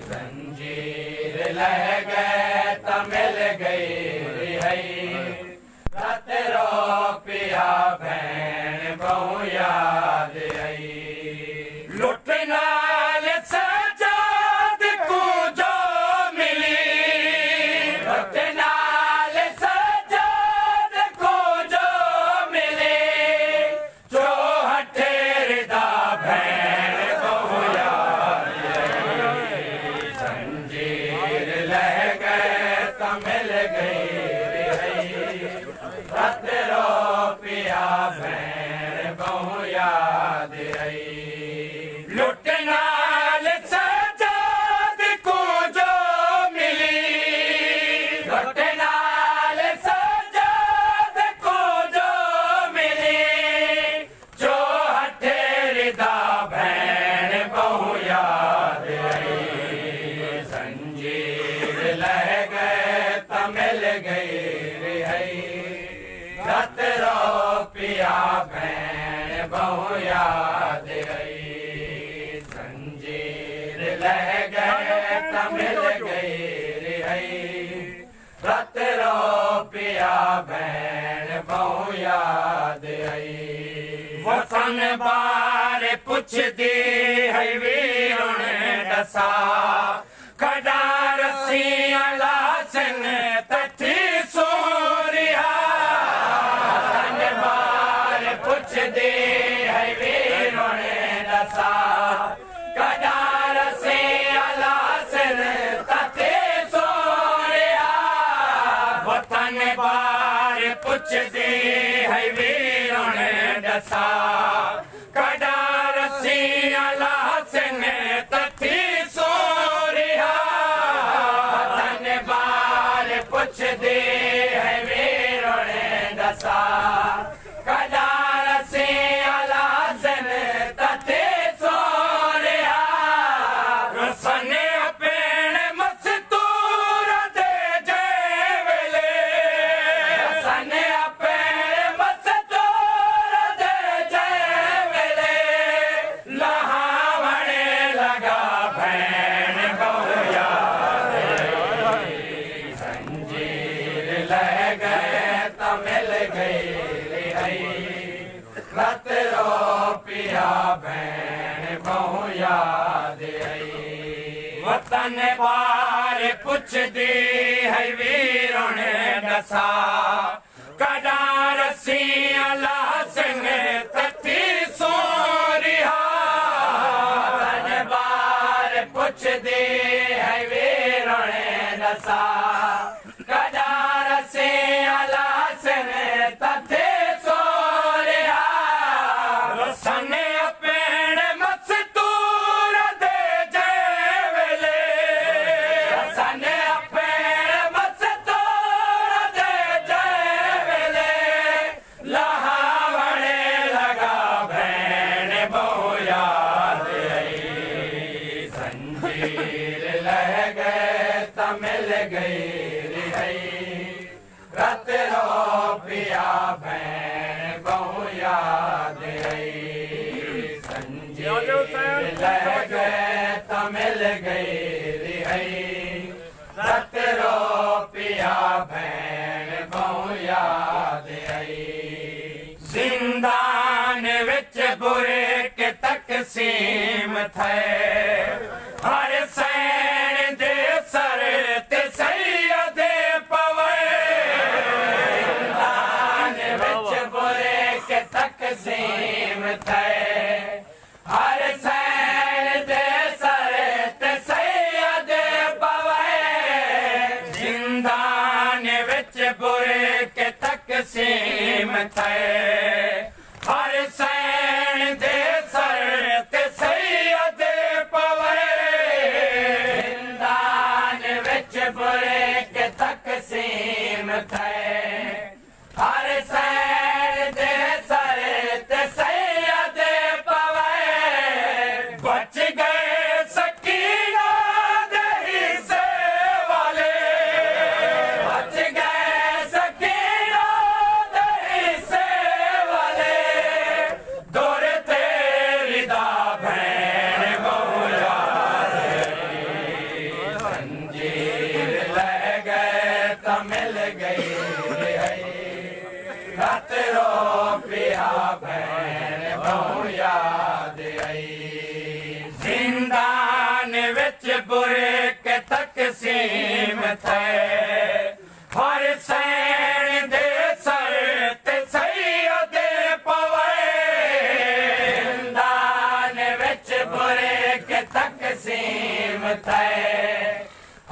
जंजीर लह गए त मिल गई रिहाई रात रो पिया भैन बहु याद आई लुट नाल सजाद को जो मिली लुट नाल सजाद को जो मिली जो हठेर दा भैन बहु याद आई जंजीर लह गए त मिल गई रिहाई रात रो पिया भैन बहु याद आई लुट नाल सजाद को जो मिली लुट नाल सजाद को जो मिली जो हठेर दा भैन बहु याद आई जंजीर लह गए त मिल गई रिहाई रात रो पिया भैन बहु याद आई जंजीर लह गए त मिल गई रिहाई रात रो पिया भैन बहु याद आई वतन बार पुछदी है वीरुण दसा कड़ा रसियां लासन तथी सूरिया वतन बार पुछदी है वीरुण दसा कड़ा रसियां लासन तथी सूरिया वतन बार पुछदी है वीरुण दसा कड़ा रसियां लासन तथी सूरिया वतन बार पुछदी है वीरुण दसा कड़ा रसियां लासन तथी सूरिया रसन पेण मस्तूर दे जय वेले रसन पेण मस्तूर दे जय वेले लहावण लगा भैन बहु याद आई जंजीर लह गए त मिल गई रिहाई रात रो पिया भैन बहु याद आई वतन बार पुछदी है वीरुण दसा कड़ा रसियां लासन तथी सूरिया वतन बार पुछदी है वीरुण दसा कड़ा रसियां लासन तथी सूरिया रसन पेण मस्तूर दे जय वेले रसन पेण मस्तूर दे जय वेले लहावण लगा भैन बहु याद आई जंजीर लह गए त मिल गई रिहाई रात रो पिया भैन बहु याद आई जंजीर लह गए त मिल गई रिहाई रात रो पिया भैन बहु याद आई जिंदान विच बुरे के तकसीम थे हर सैन दे सर ते सैयद पवे जिंदान विच बुरे के तकसीम थे हर सैन दे सर ते सैयद पवे जिंदान विच बुरे के तकसीम थे हर सैन दे सर ते सैयद पवे जिंदान विच बुरे के तकसीम थे हर सैन दे सर ते सैयद पवे बच गए सकीना दे हिस्से वाले बच गए सकीना दे हिस्से वाले दौरे तेरी दा भैन बहु याद विच बुरे के तकसीम थे हर सैन दे सर ते सैयद पवे जिंदान विच बुरे के तकसीम थे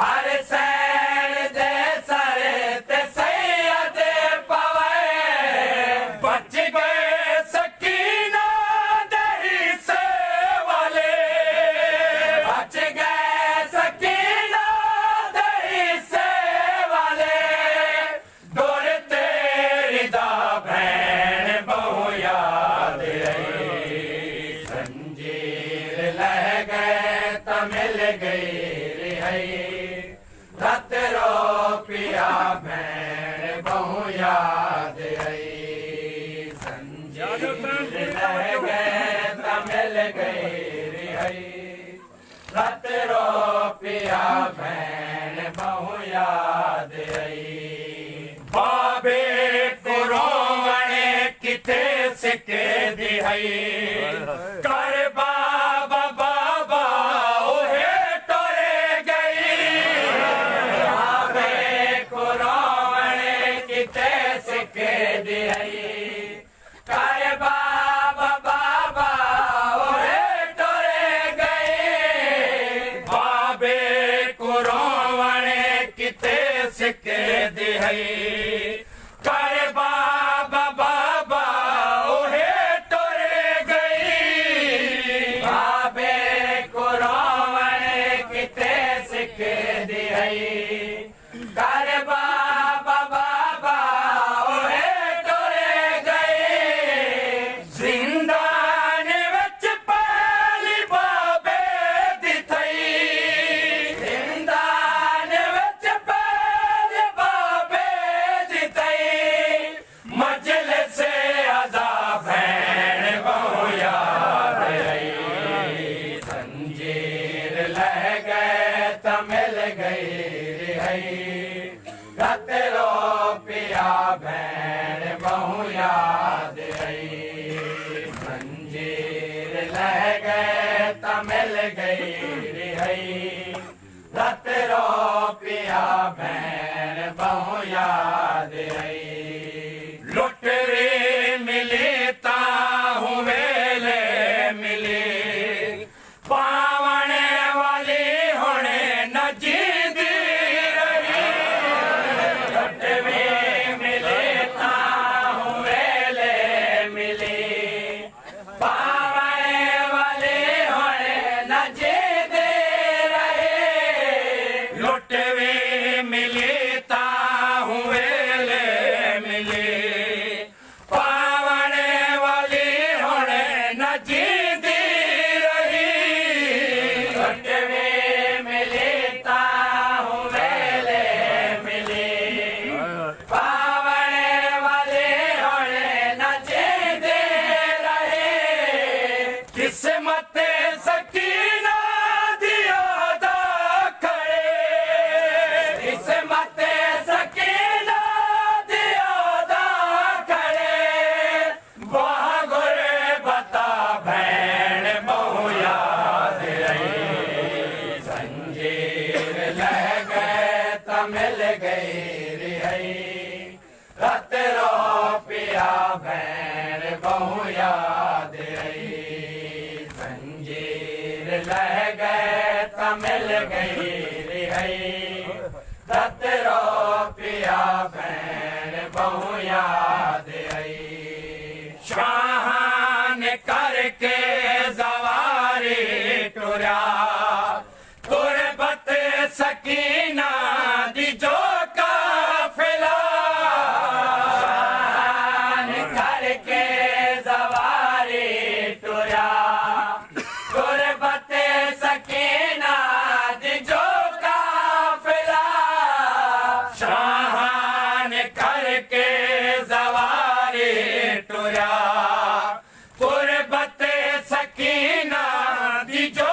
हर सैन दे सर ते सैयद पवे बच गए सकीना दे हिस्से वाले बच गए सकीना दे हिस्से वाले डोर तेरी दा भैन बहु याद आई जंजीर लह गए त मिल गई रिहाई रत रो पिया भैन बहु याद आई जंजीर लह गए त मिल गई रिहाई रत रो पिया भैन बहु याद आई बाबे को रोवणे किथे सिके दिहाई कर बाबा बाबा ओहे टोरे गई बाबे को रोवणे किथे सिके दिहाई कर बाबा बाबा ओहे टोरे गई बाबे को रोवणे किथे सिके दिहाई कर बाबा बाबा ओहे टोरे गई बाबे को रोवणे किथे सिके दिहाई कर बाबा बाबा ओहे टोरे गई जिंदान विच पहली बाबे दी थई जिंदान विच पहली बाबे दी थई मजलिस अज़ा भैन बहु याद आई जंजीर लह गए त मिल गई रिहाई रत रो पिया भैन बहु याद आई जंजीर लह गए त मिल गई रिहाई रत रो पिया भैन बहु याद आई लुटरी मिली ताहू वेले मिली पावने वाली होने न जीदी रही लुटरी मिली ताहू वेले मिली पावने वाली होने न जीदी रही लुटरी मिली ताहू वेले मिली पावने वाली होने न जीदी रही लुटरी मिली ताहू वेले मिली पावने वाली होने न जीदी रही किस्मत सकीना दिया दा खड़े किस्मत सकीना दिया दा खड़े वाह गुरे बता भैन बहु याद आई जंजीर लह गए त मिल गई रिहाई रत रो पिया भैन बहु याद आई जंजीर लह गए त मिल गई रिहाई रत रो पिया भैन बहु याद आई शाहान करके जवारी टुरा गुरबत सकीना दी जो काफिला शाहान करके जवारी टुरा गुरबत सकीना दी जो काफिला शाहान करके जवारी टुरा गुरबत सकीना दी जो